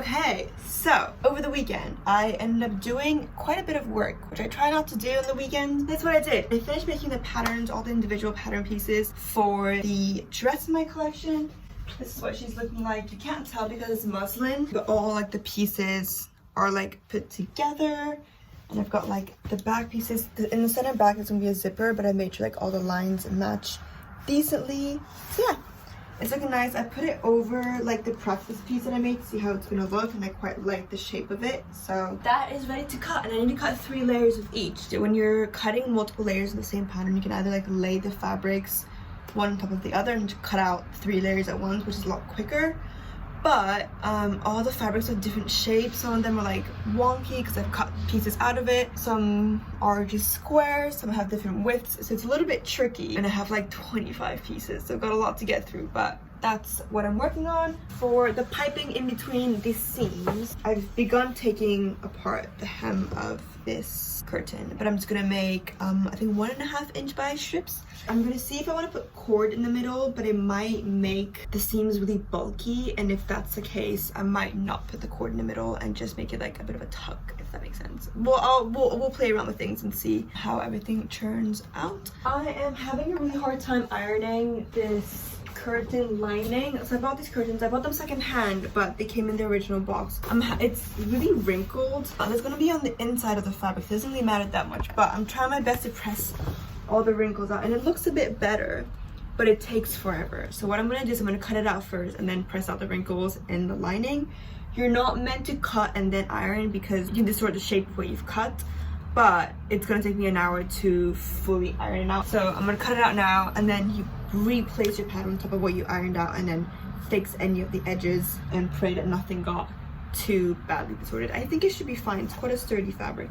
Okay, so over the weekend, I ended up doing quite a bit of work, which I try not to do on the weekends. That's what I did. I finished making the patterns, all the individual pattern pieces for the dress in my collection. This is what she's looking like. You can't tell because it's muslin, but all like the pieces are like put together. And I've got like the back pieces. In the center back is gonna be a zipper, but I made sure like all the lines match decently. So yeah, it's looking nice. I put it over like the preface piece that I made to see how it's gonna look, and I quite like the shape of it. So that is ready to cut, and I need to cut 3 layers of each. So when you're cutting multiple layers of the same pattern, you can either like lay the fabrics one on top of the other and cut out 3 layers at once, which is a lot quicker. But all the fabrics are different shapes. Some of them are like wonky because I've cut pieces out of it. Some are just square, some have different widths. So it's a little bit tricky. And I have like 25 pieces, so I've got a lot to get through, but that's what I'm working on. For the piping in between these seams, I've begun taking apart the hem of this curtain, but I'm just gonna make I think 1.5 inch by strips. I'm gonna see if I want to put cord in the middle, but it might make the seams really bulky, and if that's the case, I might not put the cord in the middle and just make it like a bit of a tuck, if that makes sense. Well, we'll play around with things and see how everything turns out. I am having a really hard time ironing this curtain lining. So I bought these curtains. I bought them secondhand, but they came in the original box. It's really wrinkled, and it's gonna be on the inside of the fabric. It doesn't really matter that much, but I'm trying my best to press all the wrinkles out, and it looks a bit better, but it takes forever. So what I'm gonna do is I'm gonna cut it out first and then press out the wrinkles in the lining. You're not meant to cut and then iron because you can distort the shape of what you've cut, but it's gonna take me an hour to fully iron it out. So I'm gonna cut it out now, and then you replace your pattern on top of what you ironed out, and then fix any of the edges and pray that nothing got too badly distorted. I think it should be fine. It's quite a sturdy fabric.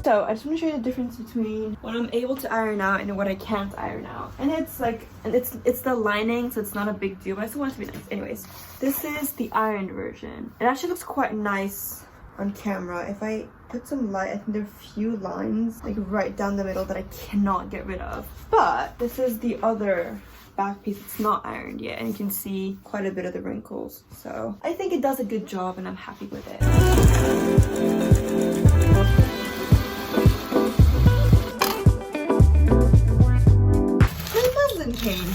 So I just want to show you the difference between what I'm able to iron out and what I can't iron out. And it's like, it's the lining, so it's not a big deal, but I still want it to be nice. Anyways, this is the ironed version. It actually looks quite nice on camera. If I put some light, I think there are a few lines like right down the middle that I cannot get rid of. But this is the other back piece. It's not ironed yet, and you can see quite a bit of the wrinkles. So I think it does a good job, and I'm happy with it.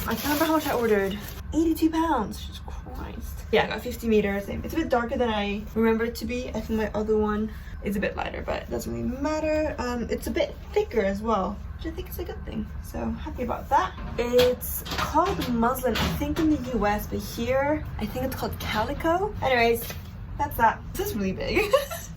I can't remember how much I ordered. 82 pounds. Jesus Christ. Yeah, I got 50 meters. It's a bit darker than I remember it to be. I think my other one is a bit lighter, but it doesn't really matter. It's a bit thicker as well, which I think is a good thing. So happy about that. It's called muslin, I think, in the US, but here I think it's called calico. Anyways, that's that. This is really big.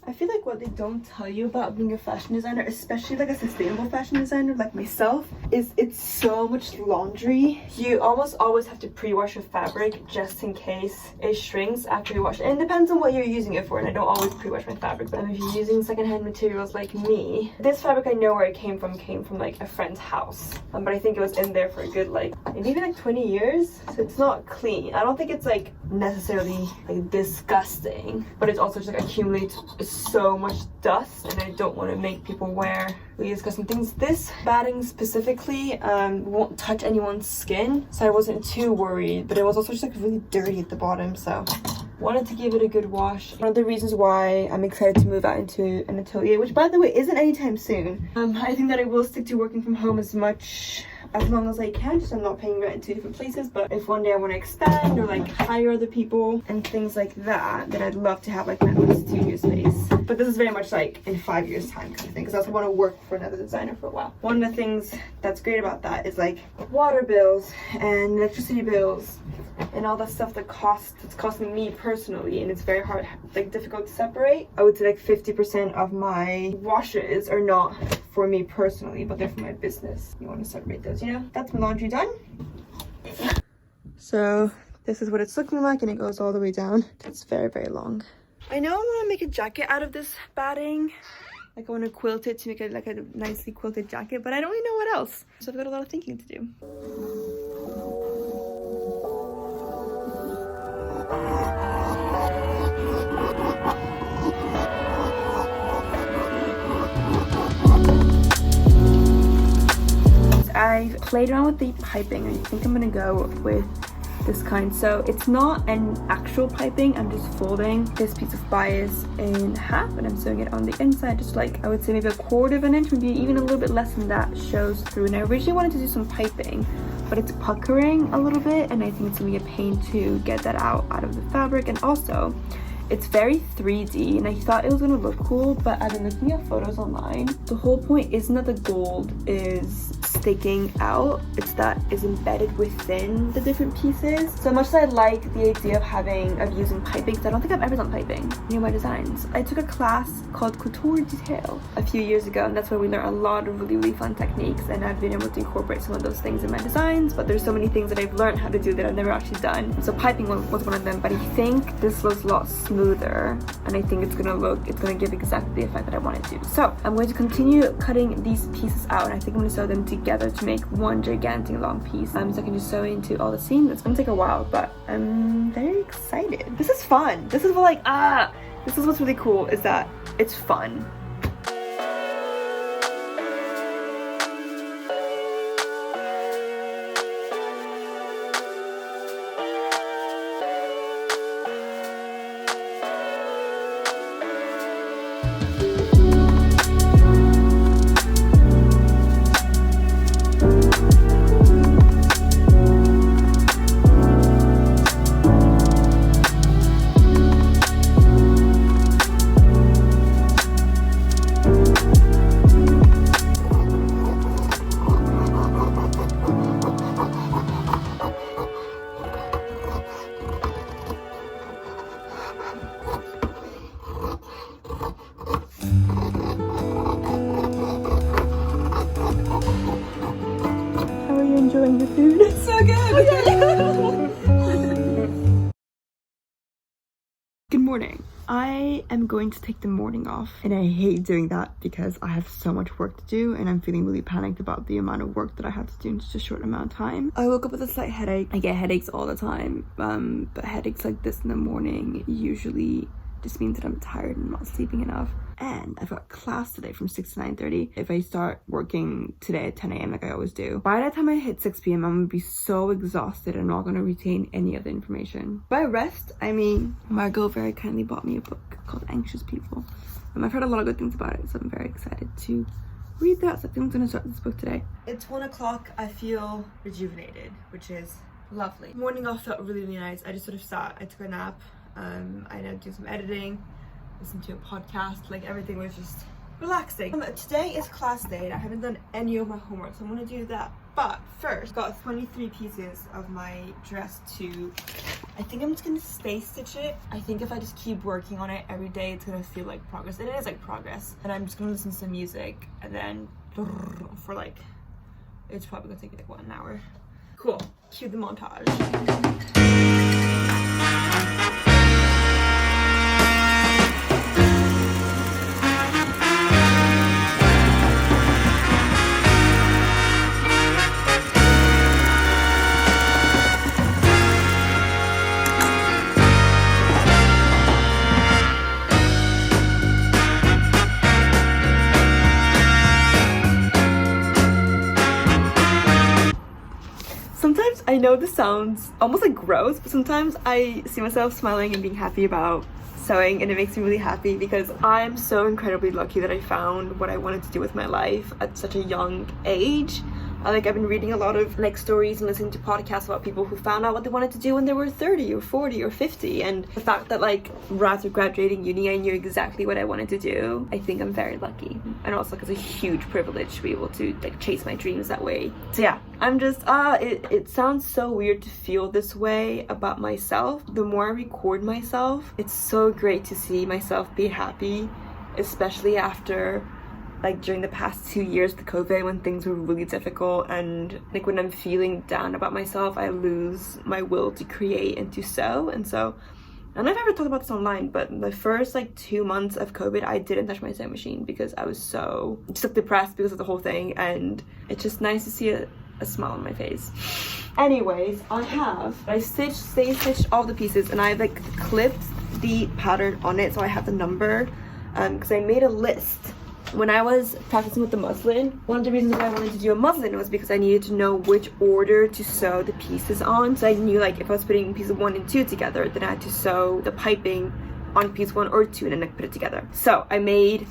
I feel like what they don't tell you about being a fashion designer, especially like a sustainable fashion designer like myself, is it's so much laundry. You almost always have to pre-wash your fabric just in case it shrinks after you wash it. And it depends on what you're using it for, and I don't always pre-wash my fabric, but if you're using secondhand materials like me, this fabric I know where it came from like a friend's house. But I think it was in there for a good maybe 20 years, so it's not clean. I don't think it's like necessarily like disgusting, but it's also just like accumulates so much dust, and I don't want to make people wear really disgusting things. This batting specifically won't touch anyone's skin, so I wasn't too worried, but it was also just like really dirty at the bottom, so wanted to give it a good wash. One of the reasons why I'm excited to move out into an atelier, which by the way isn't anytime soon. I think that I will stick to working from home as long as I can, just I'm not paying rent in 2 different places. But if one day I want to expand or like hire other people and things like that, then I'd love to have like my own studio space. But this is very much like in 5 years time kind of thing, because I also want to work for another designer for a while. One of the things that's great about that is like water bills and electricity bills and all that stuff that's costing me personally, and it's very hard, like difficult to separate. I would say like 50% of my washes are not for me personally, but they're for my business. You want to separate those, you know? That's my laundry done. So this is what it's looking like, and it goes all the way down. It's very, very long. I know I want to make a jacket out of this batting, Like I want to quilt it to make it like a nicely quilted jacket, but I don't really know what else. So I've got a lot of thinking to do. I played around with the piping. I think I'm gonna go with this kind. So it's not an actual piping, I'm just folding this piece of bias in half and I'm sewing it on the inside, just like I would say maybe 1/4 of an inch, maybe even a little bit less than that shows through. And I originally wanted to do some piping, but it's puckering a little bit and I think it's gonna be a pain to get that out of the fabric. And also it's very 3D and I thought it was gonna look cool, but I've been looking at photos online. The whole point isn't that the gold is sticking out, it's that it's embedded within the different pieces. So much as I like the idea of using piping, because I don't think I've ever done piping in my designs. I took a class called Couture Detail a few years ago, and that's where we learned a lot of really fun techniques, and I've been able to incorporate some of those things in my designs. But there's so many things that I've learned how to do that I've never actually done. So piping was one of them, but I think this looks a lot smoother and I think it's gonna give exactly the effect that I want it to. So I'm going to continue cutting these pieces out and I think I'm gonna sew them together to make one gigantic long piece. So I can just sew into all the seams. It's gonna take a while, but I'm very excited. This is fun. This is what this is what's really cool, is that it's fun. Enjoying the food. It's so good. Good morning. I am going to take the morning off and I hate doing that because I have so much work to do and I'm feeling really panicked about the amount of work that I have to do in just a short amount of time. I woke up with a slight headache. I get headaches all the time, but headaches like this in the morning usually just means that I'm tired and not sleeping enough. And I've got class today from 6 to 9:30. If I start working today at 10 a.m. like I always do, by the time I hit 6 p.m. I'm gonna be so exhausted and not gonna retain any of the information. By rest, I mean Margot very kindly bought me a book called Anxious People. I've heard a lot of good things about it, so I'm very excited to read that. So I think I'm gonna start this book today. It's 1 o'clock. I feel rejuvenated, which is lovely. Morning off felt really, really nice. I just sort of sat, I took a nap. I ended up doing some editing, listened to a podcast, like everything was just relaxing. Today is class day and I haven't done any of my homework, so I'm gonna do that. But first, got 23 pieces of my dress to, I think I'm just gonna stay stitch it. I think if I just keep working on it every day, it's gonna feel like progress. And it is like progress. And I'm just gonna listen to some music and then for like, it's probably gonna take me like 1 hour. Cool, cue the montage. Sometimes I know this sounds almost like gross, but sometimes I see myself smiling and being happy about sewing and it makes me really happy because I'm so incredibly lucky that I found what I wanted to do with my life at such a young age. I've been reading a lot of stories and listening to podcasts about people who found out what they wanted to do when they were 30 or 40 or 50, and the fact that right after graduating uni I knew exactly what I wanted to do. I think I'm very lucky, and also it's a huge privilege to be able to chase my dreams that way. So yeah, I'm just it sounds so weird to feel this way about myself. The more I record myself, it's so great to see myself be happy, especially after during the past 2 years, the COVID, when things were really difficult, and when I'm feeling down about myself, I lose my will to create and to sew. And so I don't know if I ever talked about this online, but the first like 2 months of COVID, I didn't touch my sewing machine because I was so just like depressed because of the whole thing, and it's just nice to see a smile on my face. Anyways, I stitched all the pieces, and I've like clipped the pattern on it so I have the number, because I made a list. When I was practicing with the muslin, one of the reasons why I wanted to do a muslin was because I needed to know which order to sew the pieces on. So I knew like if I was putting pieces 1 and 2 together, then I had to sew the piping on piece 1 or 2 and then I put it together. So I made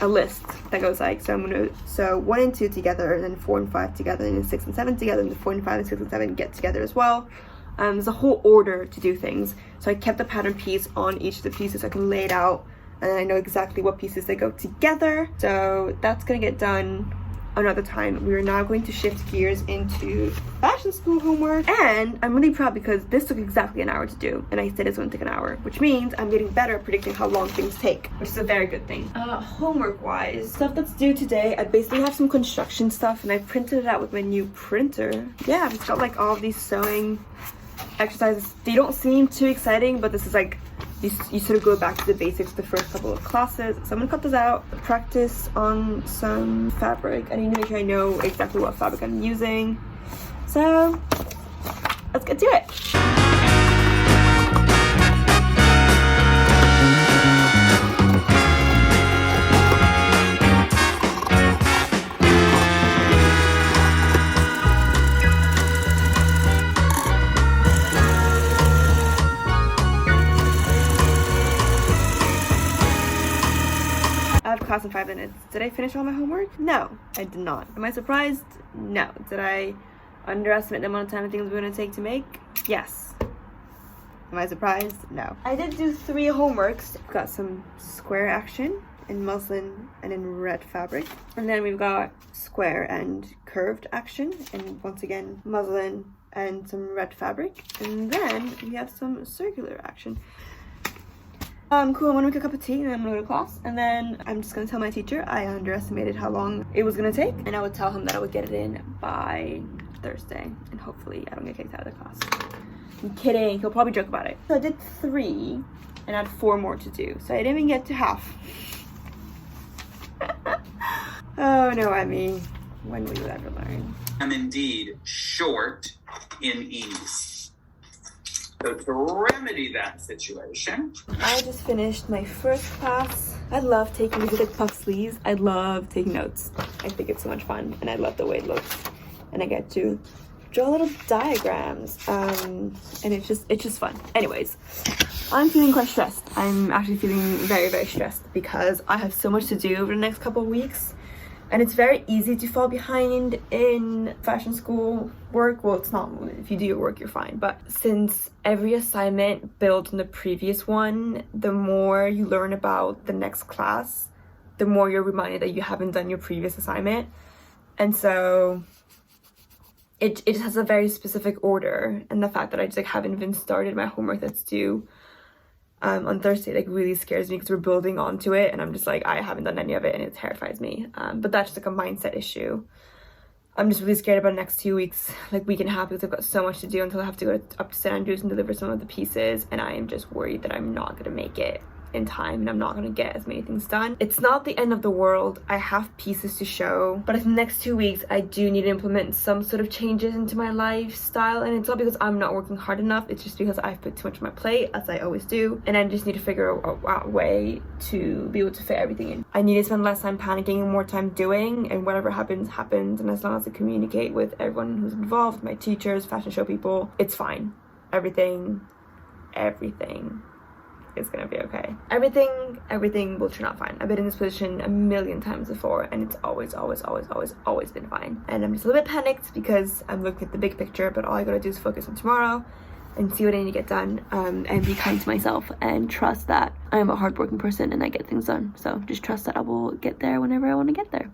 a list that goes like, so I'm gonna sew 1 and 2 together, and then 4 and 5 together, and then 6 and 7 together, and then 4 and 5 and 6 and 7 get together as well. There's a whole order to do things. So I kept the pattern piece on each of the pieces so I can lay it out, and then I know exactly what pieces they go together. So that's gonna get done another time. We are now going to shift gears into fashion school homework, and I'm really proud because this took exactly an hour to do, and I said it's going to take an hour, which means I'm getting better at predicting how long things take, which is a very good thing. Homework wise, stuff that's due today, I basically have some construction stuff, and I printed it out with my new printer. Yeah, I've just got like all of these sewing exercises. They don't seem too exciting, but this is like you sort of go back to the basics the first couple of classes. So I'm gonna cut this out, practice on some fabric. I need to make sure I know exactly what fabric I'm using. So let's get to it. Class in 5 minutes. Did I finish all my homework? No, I did not. Am I surprised? No. Did I underestimate the amount of time things were going to take to make? Yes. Am I surprised? No. I did do 3 homeworks. Got some square action in muslin and in red fabric, and then we've got square and curved action, and once again muslin and some red fabric, and then we have some circular action. Cool, I'm gonna make a cup of tea and then I'm gonna go to class, and then I'm just gonna tell my teacher I underestimated how long it was gonna take, and I would tell him that I would get it in by Thursday, and hopefully I don't get kicked out of the class. I'm kidding, he'll probably joke about it. So I did 3 and I had 4 more to do, so I didn't even get to half. Oh no, Emmy, when will you ever learn? I'm indeed short in ease. So to remedy that situation, I just finished my first class. I love taking these like puff sleeves. I love taking notes. I think it's so much fun, and I love the way it looks. And I get to draw little diagrams, and it's just fun. Anyways, I'm feeling quite stressed. I'm actually feeling very, very stressed because I have so much to do over the next couple of weeks. And it's very easy to fall behind in fashion school work. Well, it's not. If you do your work, you're fine. But since every assignment builds on the previous one, the more you learn about the next class, the more you're reminded that you haven't done your previous assignment. And so it just has a very specific order. And the fact that I just like haven't even started my homework that's due on Thursday like really scares me because we're building onto it, and I'm just like, I haven't done any of it and it terrifies me. But that's just like a mindset issue. I'm just really scared about the next 2 weeks, like week and a half, because I've got so much to do until I have to go up to St. Andrews and deliver some of the pieces, and I am just worried that I'm not gonna make it in time and I'm not gonna get as many things done. It's not the end of the world. I have pieces to show, but in the next 2 weeks I do need to implement some sort of changes into my lifestyle, and it's not because I'm not working hard enough, it's just because I've put too much on my plate, as I always do, and I just need to figure out a way to be able to fit everything in. I need to spend less time panicking and more time doing, and whatever happens happens, and as long as I communicate with everyone who's involved, my teachers, fashion show people, it's fine. Everything is gonna be okay. Everything will turn out fine. I've been in this position a million times before, and it's always been fine. And I'm just a little bit panicked because I'm looking at the big picture, but all I gotta do is focus on tomorrow and see what I need to get done, and be kind to myself and trust that I am a hardworking person and I get things done. So just trust that I will get there whenever I want to get there.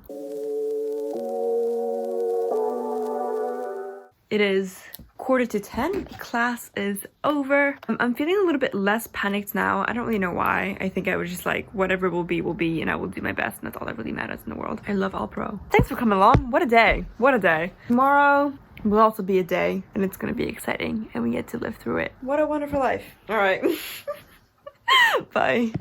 It is 9:45. Class is over. I'm feeling a little bit less panicked now. I don't really know why. I think I was just like, whatever will be, and I will do my best, and that's all that really matters in the world. I love Alpro. Thanks for coming along. What a day. Tomorrow will also be a day, and it's gonna be exciting, and we get to live through it. What a wonderful life. All right. Bye.